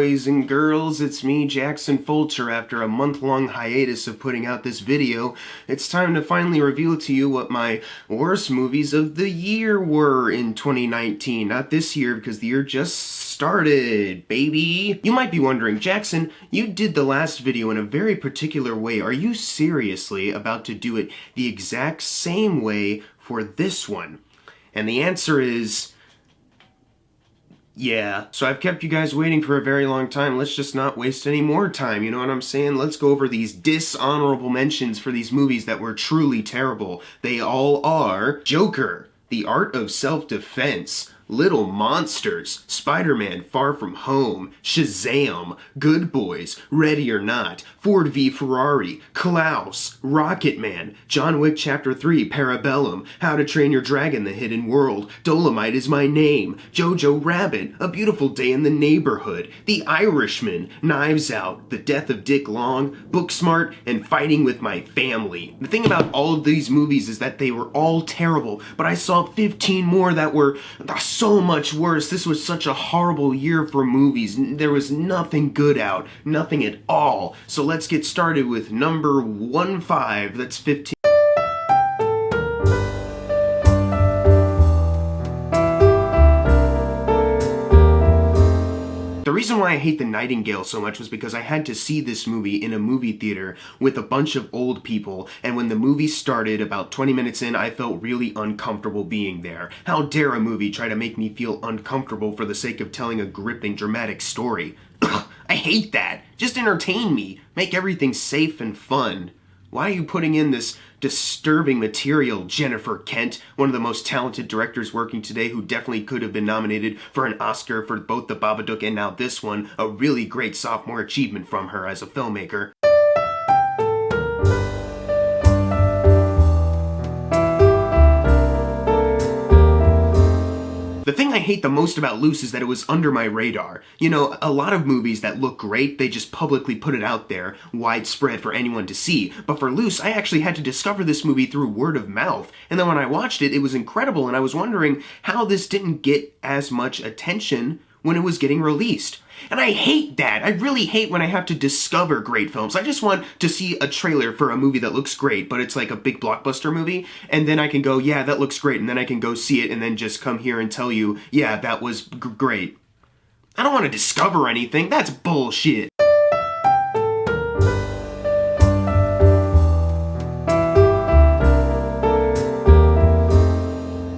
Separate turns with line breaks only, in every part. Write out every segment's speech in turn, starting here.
boys and girls, it's me, Jackson Fulcher. After a month-long hiatus of putting out this video, it's time to finally reveal to you what my worst movies of the year were in 2019. Not this year, because the year just started, baby. You might be wondering, Jackson, you did the last video in a very particular way. Are you seriously about to do it the exact same way for this one? And the answer is... yeah. So I've kept you guys waiting for a very long time. Let's just not waste any more time, you know what I'm saying? Let's go over these dishonorable mentions for these movies that were truly terrible. They all are Joker, The Art of Self-Defense, Little Monsters, Spider-Man Far From Home, Shazam, Good Boys, Ready or Not, Ford v Ferrari, Klaus, Rocketman, John Wick Chapter 3, Parabellum, How to Train Your Dragon, The Hidden World, Dolomite Is My Name, Jojo Rabbit, A Beautiful Day in the Neighborhood, The Irishman, Knives Out, The Death of Dick Long, Booksmart, and Fighting with My Family. The thing about all of these movies is that they were all terrible, but I saw 15 more that were so much worse. This was such a horrible year for movies. There was nothing good out. Nothing at all. So let's get started with number 15. That's 15. The reason why I hate The Nightingale so much was because I had to see this movie in a movie theater with a bunch of old people, and when the movie started, about 20 minutes in, I felt really uncomfortable being there. How dare a movie try to make me feel uncomfortable for the sake of telling a gripping, dramatic story? I hate that! Just entertain me! Make everything safe and fun. Why are you putting in this disturbing material, Jennifer Kent, one of the most talented directors working today who definitely could have been nominated for an Oscar for both The Babadook and now this one, a really great sophomore achievement from her as a filmmaker. The thing I hate the most about Luce is that it was under my radar. You know, a lot of movies that look great, they just publicly put it out there, widespread for anyone to see. But for Luce, I actually had to discover this movie through word of mouth. And then when I watched it, it was incredible, and I was wondering how this didn't get as much attention when it was getting released. And I hate that. I really hate when I have to discover great films. I just want to see a trailer for a movie that looks great, but it's like a big blockbuster movie, and then I can go, yeah, that looks great, and then I can go see it and then just come here and tell you, yeah, that was great. I don't want to discover anything. That's bullshit.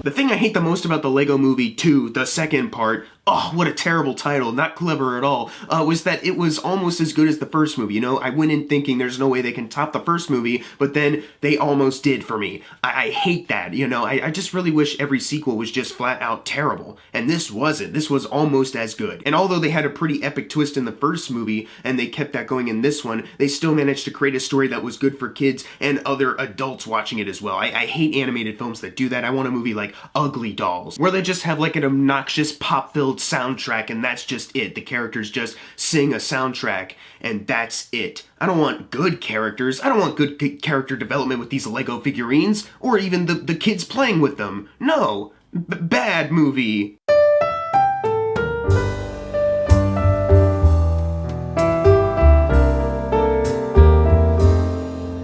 The thing I hate the most about the Lego Movie 2, the second part, oh, what a terrible title, not clever at all, was that it was almost as good as the first movie. You know, I went in thinking there's no way they can top the first movie, but then they almost did for me. I hate that, you know, I just really wish every sequel was just flat out terrible. And this wasn't. This was almost as good. And although they had a pretty epic twist in the first movie, and they kept that going in this one, they still managed to create a story that was good for kids and other adults watching it as well. I hate animated films that do that. I want a movie like Ugly Dolls, where they just have like an obnoxious pop-filled soundtrack and that's just it. The characters just sing a soundtrack and that's it. I don't want good characters. I don't want good character development with these Lego figurines or even the kids playing with them. No. Bad movie.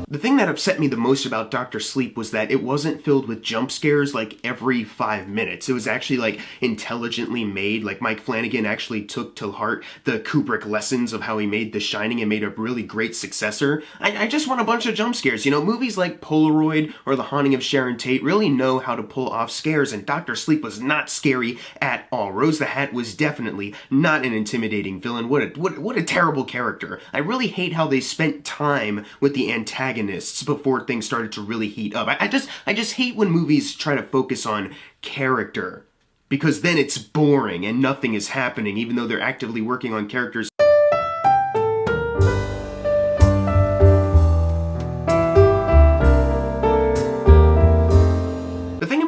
The thing that upset me the most about Dr. Sleep was that it wasn't filled with jump scares like every 5 minutes. It was actually like intelligently made. Like Mike Flanagan actually took to heart the Kubrick lessons of how he made The Shining and made a really great successor. I just want a bunch of jump scares. You know, movies like Polaroid or The Haunting of Sharon Tate really know how to pull off scares, and Dr. Sleep was not scary at all. Rose the Hat was definitely not an intimidating villain. What a terrible character. I really hate how they spent time with the antagonist before things started to really heat up. I just hate when movies try to focus on character, because then it's boring and nothing is happening even though they're actively working on characters.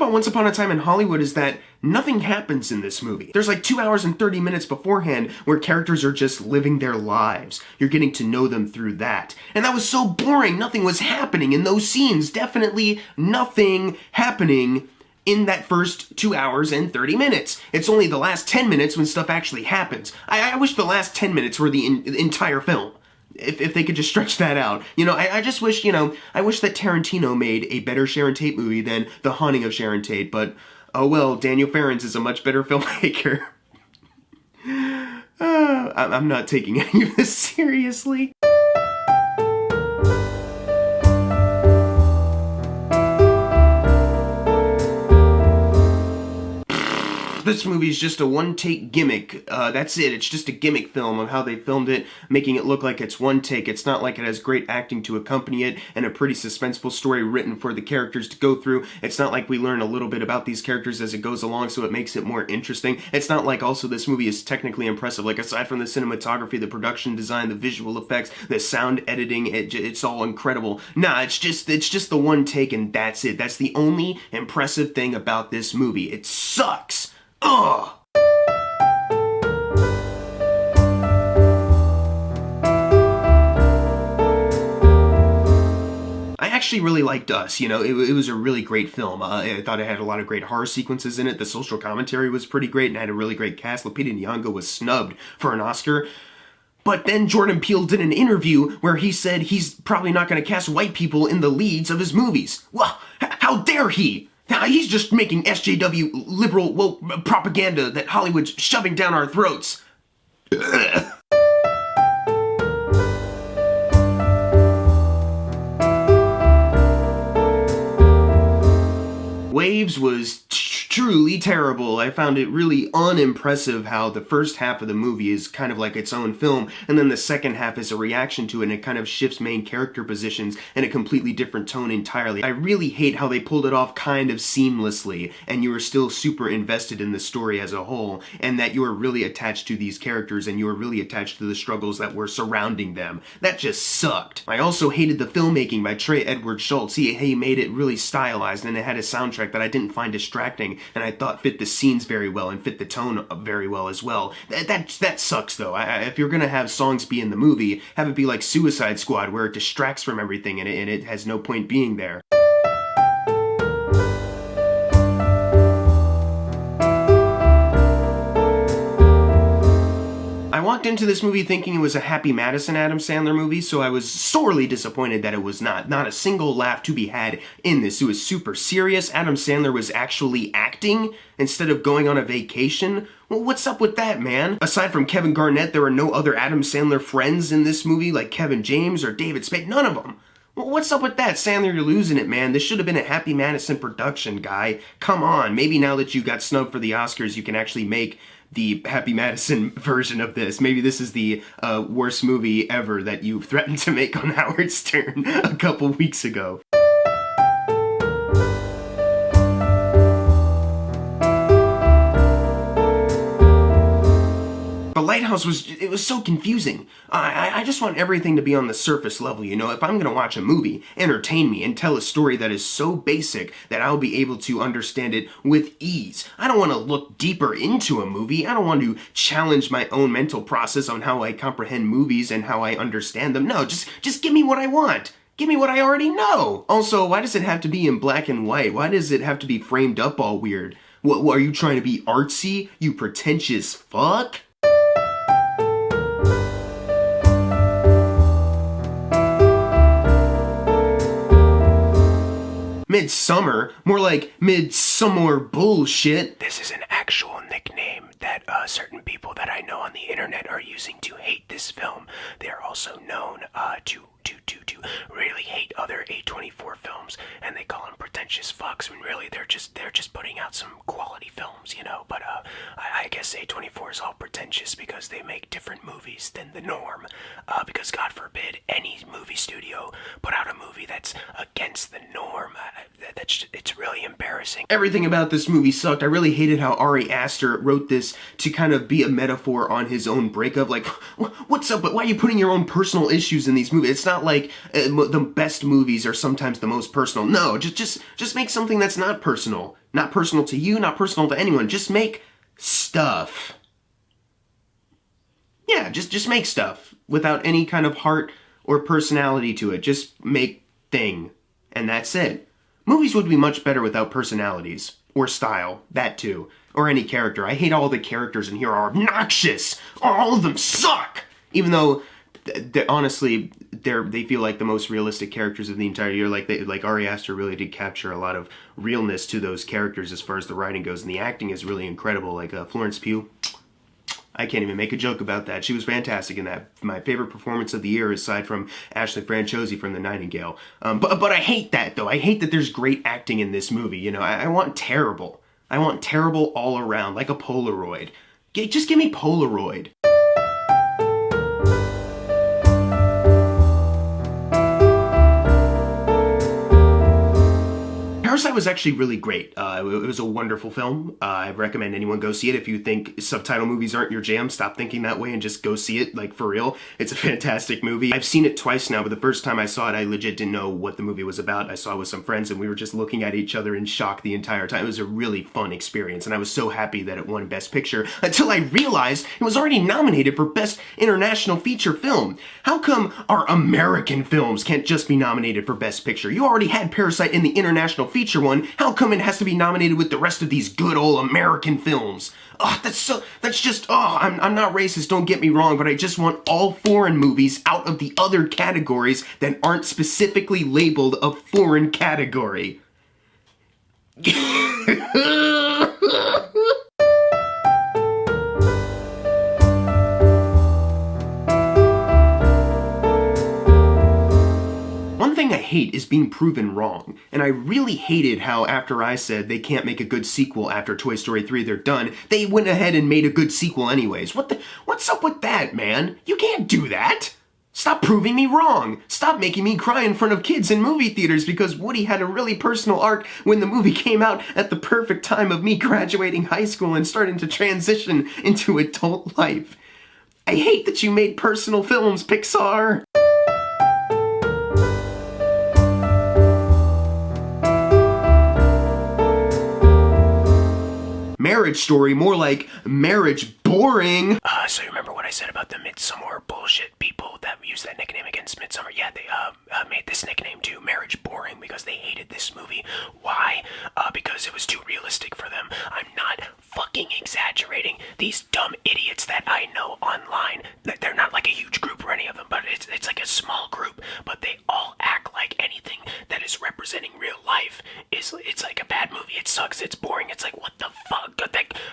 Once Upon a Time in Hollywood is that nothing happens in this movie. There's like 2 hours and 30 minutes beforehand where characters are just living their lives. You're getting to know them through that. And that was so boring. Nothing was happening in those scenes. Definitely nothing happening in that first 2 hours and 30 minutes. It's only the last 10 minutes when stuff actually happens. I wish the last 10 minutes were the entire film. If they could just stretch that out. You know, I just wish, you know, I wish that Tarantino made a better Sharon Tate movie than The Haunting of Sharon Tate, but oh well, Daniel Farrens is a much better filmmaker. I'm not taking any of this seriously. This movie is just a one-take gimmick. That's it. It's just a gimmick film of how they filmed it, making it look like it's one take. It's not like it has great acting to accompany it and a pretty suspenseful story written for the characters to go through. It's not like we learn a little bit about these characters as it goes along, so it makes it more interesting. It's not like also this movie is technically impressive. Like, aside from the cinematography, the production design, the visual effects, the sound editing, it's all incredible. Nah, it's just the one take and that's it. That's the only impressive thing about this movie. It sucks. Ugh! I actually really liked Us, you know, it was a really great film. I thought it had a lot of great horror sequences in it. The social commentary was pretty great and had a really great cast. Lupita Nyong'o was snubbed for an Oscar. But then Jordan Peele did an interview where he said he's probably not going to cast white people in the leads of his movies. Well, how dare he? Now, he's just making SJW liberal woke propaganda that Hollywood's shoving down our throats. Waves was truly terrible. I found it really unimpressive how the first half of the movie is kind of like its own film, and then the second half is a reaction to it, and it kind of shifts main character positions in a completely different tone entirely. I really hate how they pulled it off kind of seamlessly, and you were still super invested in the story as a whole, and that you were really attached to these characters, and you were really attached to the struggles that were surrounding them. That just sucked. I also hated the filmmaking by Trey Edward Schultz. He made it really stylized, and it had a soundtrack that I didn't find distracting, and I thought fit the scenes very well and fit the tone very well as well. That sucks though. If you're gonna have songs be in the movie, have it be like Suicide Squad where it distracts from everything and it has no point being there. I walked into this movie thinking it was a Happy Madison Adam Sandler movie, so I was sorely disappointed that it was not. Not a single laugh to be had in this. It was super serious. Adam Sandler was actually acting instead of going on a vacation. Well, what's up with that, man? Aside from Kevin Garnett, there were no other Adam Sandler friends in this movie, like Kevin James or David Spade. None of them. Well, what's up with that? Sandler, you're losing it, man. This should have been a Happy Madison production, guy. Come on. Maybe now that you got snubbed for the Oscars, you can actually make the Happy Madison version of this. Maybe this is the worst movie ever that you threatened to make on Howard Stern a couple weeks ago. The Lighthouse was so confusing. I just want everything to be on the surface level, you know? If I'm gonna watch a movie, entertain me, and tell a story that is so basic that I'll be able to understand it with ease. I don't want to look deeper into a movie. I don't want to challenge my own mental process on how I comprehend movies and how I understand them. No, just give me what I want. Give me what I already know. Also, why does it have to be in black and white? Why does it have to be framed up all weird? What are you trying to be artsy, you pretentious fuck? Midsummer? More like midsummer bullshit. This is an actual nickname that certain people that I know on the internet are using to hate this film. They are also known to really hate other A24 films, and they call them pretentious fucks when really they're just putting out some quality films, you know. But I guess A24 is all pretentious because they make different movies than the norm. Because God forbid any movie studio put out a movie that's against the norm. It's really embarrassing. Everything about this movie sucked. I really hated how Ari Aster wrote this to kind of be a metaphor on his own breakup. Like, what's up? But why are you putting your own personal issues in these movies? It's not like the best movies are sometimes the most personal. No, just make something that's not personal. Not personal to you, not personal to anyone. Just make stuff. Yeah, just make stuff without any kind of heart or personality to it. Just make thing. And that's it. Movies would be much better without personalities. or style. That too. Or any character. I hate all the characters in here are obnoxious. All of them suck! Even though, honestly, they feel like the most realistic characters of the entire year. Like Ari Aster really did capture a lot of realness to those characters as far as the writing goes, and the acting is really incredible. Like Florence Pugh, I can't even make a joke about that. She was fantastic in that. My favorite performance of the year, aside from Ashley Franchosi from The Nightingale. But I hate that, though. I hate that there's great acting in this movie. You know, I want terrible. I want terrible all around, like a Polaroid. Just give me Polaroid. Parasite was actually really great. It was a wonderful film. I recommend anyone go see it. If you think subtitle movies aren't your jam, stop thinking that way and just go see it, like, for real. It's a fantastic movie. I've seen it twice now, but the first time I saw it, I legit didn't know what the movie was about. I saw it with some friends, and we were just looking at each other in shock the entire time. It was a really fun experience, and I was so happy that it won Best Picture, until I realized it was already nominated for Best International Feature Film. How come our American films can't just be nominated for Best Picture? You already had Parasite in the International Feature one. How come it has to be nominated with the rest of these good old American films? Oh, I'm not racist, don't get me wrong, but I just want all foreign movies out of the other categories that aren't specifically labeled a foreign category. One thing I hate is being proven wrong, and I really hated how after I said they can't make a good sequel after Toy Story 3, they're done, they went ahead and made a good sequel anyways. What's up with that, man? You can't do that! Stop proving me wrong! Stop making me cry in front of kids in movie theaters because Woody had a really personal arc when the movie came out at the perfect time of me graduating high school and starting to transition into adult life. I hate that you made personal films, Pixar! Marriage Story, more like Marriage Boring. So you remember what I said about the Midsommar bullshit people that used that nickname against Midsommar? Yeah, they made this nickname too, Marriage Boring, because they hated this movie. Why? Because it was too realistic for them. I'm not fucking exaggerating. These dumb idiots that I know online, they're not like a huge group or any of them, but it's like a small group, but they all act like anything that is representing real life it's like a bad movie. It sucks, it's boring, it's like, what the fuck?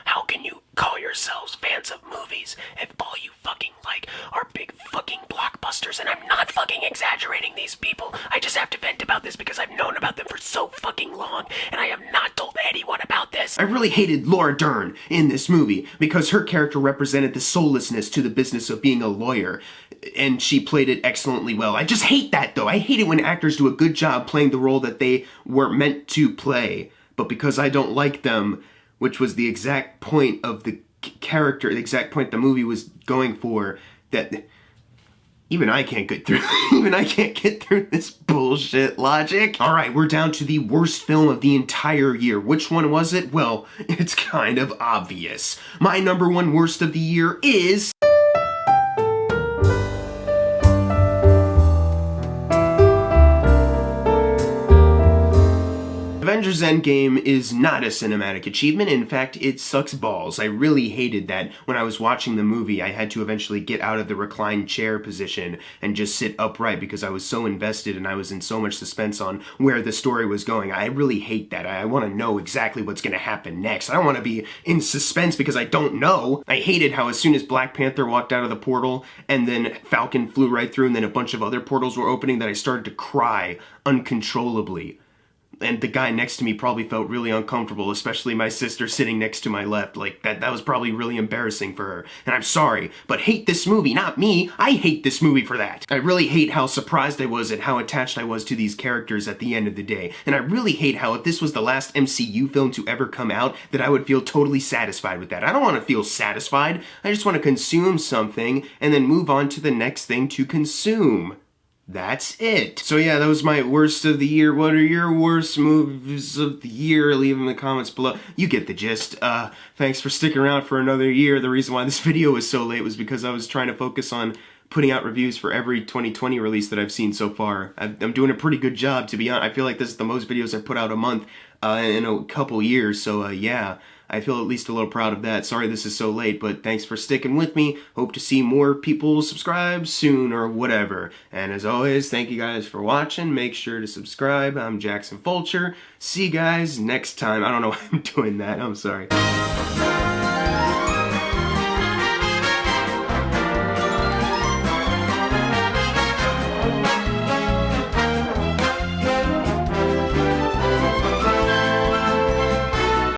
How can you call yourselves fans of movies if all you fucking like are big fucking blockbusters? And I'm not fucking exaggerating these people. I just have to vent about this because I've known about them for so fucking long, and I have not told anyone about this. I really hated Laura Dern in this movie because her character represented the soullessness to the business of being a lawyer, and she played it excellently well. I just hate that, though. I hate it when actors do a good job playing the role that they were meant to play, but because I don't like them, which was the exact point of the character, the exact point the movie was going for, that even I can't get through. Even I can't get through this bullshit logic. All right, we're down to the worst film of the entire year. Which one was it? Well, it's kind of obvious. My number one worst of the year is Avengers Endgame is not a cinematic achievement. In fact, it sucks balls. I really hated that when I was watching the movie, I had to eventually get out of the reclined chair position and just sit upright because I was so invested and I was in so much suspense on where the story was going. I really hate that. I want to know exactly what's going to happen next. I don't want to be in suspense because I don't know. I hated how as soon as Black Panther walked out of the portal and then Falcon flew right through and then a bunch of other portals were opening that I started to cry uncontrollably. And the guy next to me probably felt really uncomfortable, especially my sister sitting next to my left. Like, that was probably really embarrassing for her. And I'm sorry, but hate this movie, not me. I hate this movie for that. I really hate how surprised I was at how attached I was to these characters at the end of the day. And I really hate how if this was the last MCU film to ever come out, that I would feel totally satisfied with that. I don't want to feel satisfied. I just want to consume something and then move on to the next thing to consume. That's it. So yeah, that was my worst of the year. What are your worst movies of the year? Leave them in the comments below. You get the gist. Thanks for sticking around for another year. The reason why this video was so late was because I was trying to focus on putting out reviews for every 2020 release that I've seen so far. I'm doing a pretty good job, to be honest. I feel like this is the most videos I've put out a month in a couple years. So yeah, I feel at least a little proud of that. Sorry this is so late, but thanks for sticking with me. Hope to see more people subscribe soon or whatever. And as always, thank you guys for watching. Make sure to subscribe. I'm Jackson Fulcher. See you guys next time. I don't know why I'm doing that. I'm sorry.